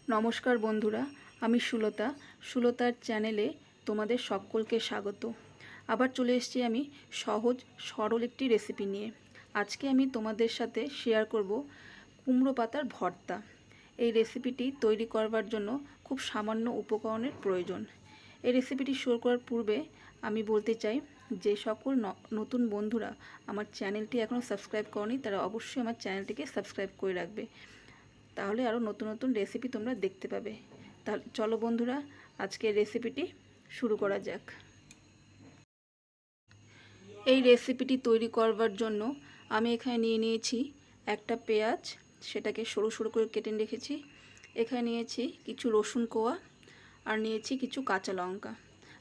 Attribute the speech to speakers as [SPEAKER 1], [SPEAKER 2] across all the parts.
[SPEAKER 1] নমস্কার বন্ধুরা, আমি সুলতার চ্যানেলে তোমাদের সকলকে স্বাগত। আবার চলে এসেছি আমি সহজ সরল একটি রেসিপি নিয়ে। আজকে আমি তোমাদের সাথে শেয়ার করব কুমড়ো পাতার ভর্তা। এই রেসিপিটি তৈরি করবার জন্য খুব সামান্য উপকরণের প্রয়োজন। এই রেসিপিটি শুরু করার পূর্বে আমি বলতে চাই, যে সকল নতুন বন্ধুরা আমার চ্যানেলটি এখনও সাবস্ক্রাইব করনি তারা অবশ্যই আমার চ্যানেলটিকে সাবস্ক্রাইব করে রাখবে, তাহলে আরও নতুন নতুন রেসিপি তোমরা দেখতে পাবে। তাহলে চলো বন্ধুরা, আজকের রেসিপিটি শুরু করা যাক। এই রেসিপিটি তৈরি করবার জন্য আমি এখানে নিয়ে নিয়েছি একটা পেঁয়াজ, সেটাকে সরু সরু করে কেটে রেখেছি। এখানে নিয়েছি কিছু রসুন কোয়া, আর নিয়েছি কিছু কাঁচা লঙ্কা,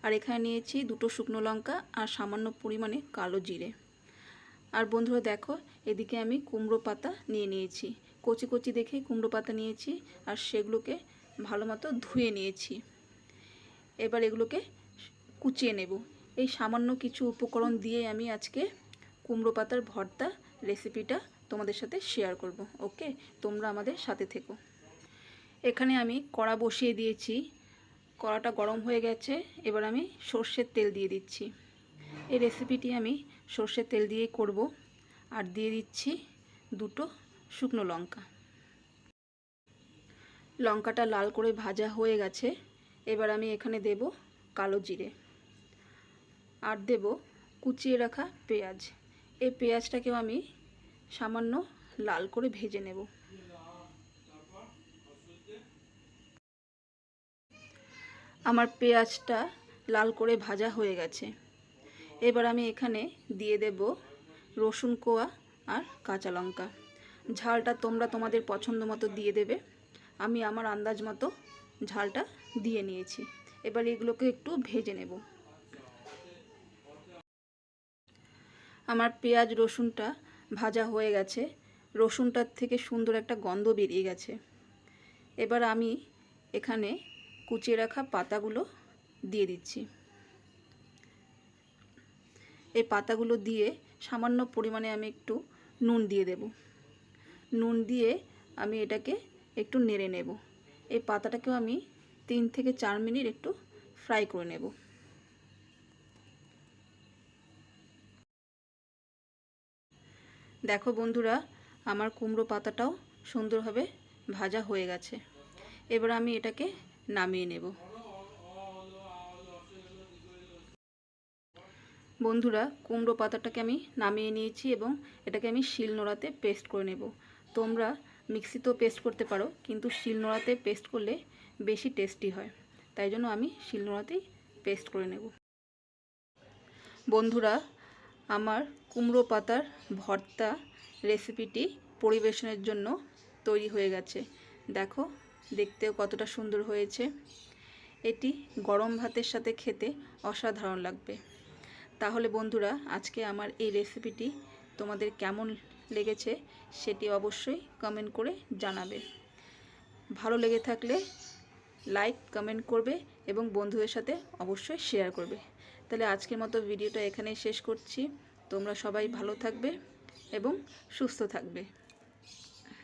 [SPEAKER 1] আর এখানে নিয়েছি দুটো শুকনো লঙ্কা আর সামান্য পরিমাণে কালো জিরে। আর বন্ধুরা দেখো, এদিকে আমি কুমড়ো পাতা নিয়ে নিয়েছি, কচি কচি দেখে কুমড়ো পাতা নিয়েছি, আর সেগুলোকে ভালো মতো ধুয়ে নিয়েছি। এবার এগুলোকে কুচিয়ে নেব। এই সামান্য কিছু উপকরণ দিয়ে আমি আজকে কুমড়ো পাতার ভর্তা রেসিপিটা তোমাদের সাথে শেয়ার করব। ওকে, তোমরা আমাদের সাথে থেকো। এখানে আমি কড়া বসিয়ে দিয়েছি, কড়াটা গরম হয়ে গেছে। এবার আমি সর্ষের তেল দিয়ে দিচ্ছি। এই রেসিপিটি আমি সর্ষের তেল দিয়েই করব। আর দিয়ে দিচ্ছি দুটো শুকনো লঙ্কা। লঙ্কাটা লাল করে ভাজা হয়ে গেছে। এবার আমি এখানে দেব কালো জিরে, আর দেব কুচিয়ে রাখা পেঁয়াজ। এই পেঁয়াজটাকেও আমি সামান্য লাল করে ভেজে নেব। আমার পেঁয়াজটা লাল করে ভাজা হয়ে গেছে। এবার আমি এখানে দিয়ে দেব রসুন কোয়া আর কাঁচা লঙ্কা। ঝালটা তোমরা তোমাদের পছন্দ মতো দিয়ে দেবে। আমি আমার আন্দাজ মতো ঝালটা দিয়ে নিয়েছি। এবার এগুলোকে একটু ভেজে নেব। আমার পেঁয়াজ রসুনটা ভাজা হয়ে গেছে, রসুনটার থেকে সুন্দর একটা গন্ধ বেরিয়ে গেছে। এবার আমি এখানে কুচিয়ে রাখা পাতাগুলো দিয়ে দিচ্ছি। এই পাতাগুলো দিয়ে সামান্য পরিমাণে আমি একটু নুন দিয়ে দেব। নুন দিয়ে আমি এটাকে একটু নেড়ে নেব। এই পাতাটাকেও আমি 3 থেকে 4 মিনিট একটু ফ্রাই করে নেব। দেখো বন্ধুরা, আমার কুমড়ো পাতাটাও সুন্দরভাবে ভাজা হয়ে গেছে। এবার আমি এটাকে নামিয়ে নেব। বন্ধুরা, কুমড়ো পাতাটাকে আমি নামিয়ে নিয়েছি এবং এটাকে আমি শিলনোড়াতে পেস্ট করে নেব। তোমরা মিক্সিতেও পেস্ট করতে পারো, কিন্তু শিলনোড়াতে পেস্ট করলে বেশি টেস্টি হয়, তাই জন্য আমি শিলনোড়াতেই পেস্ট করে নেব। বন্ধুরা, আমার কুমড়ো পাতার ভর্তা রেসিপিটি পরিবেশনের জন্য তৈরি হয়ে গেছে। দেখো, দেখতেও কতটা সুন্দর হয়েছে। এটি গরম ভাতের সাথে খেতে অসাধারণ লাগবে। তাহলে বন্ধুরা, আজকে আমার এই রেসিপিটি তোমাদের কেমন লেগেছে সেটি অবশ্যই কমেন্ট করে জানাবে। ভালো লেগে থাকলে লাইক কমেন্ট করবে এবং বন্ধুদের সাথে অবশ্যই শেয়ার করবে। তাহলে আজকের মতো ভিডিওটা এখানেই শেষ করছি। তোমরা সবাই ভালো থাকবে এবং সুস্থ থাকবে।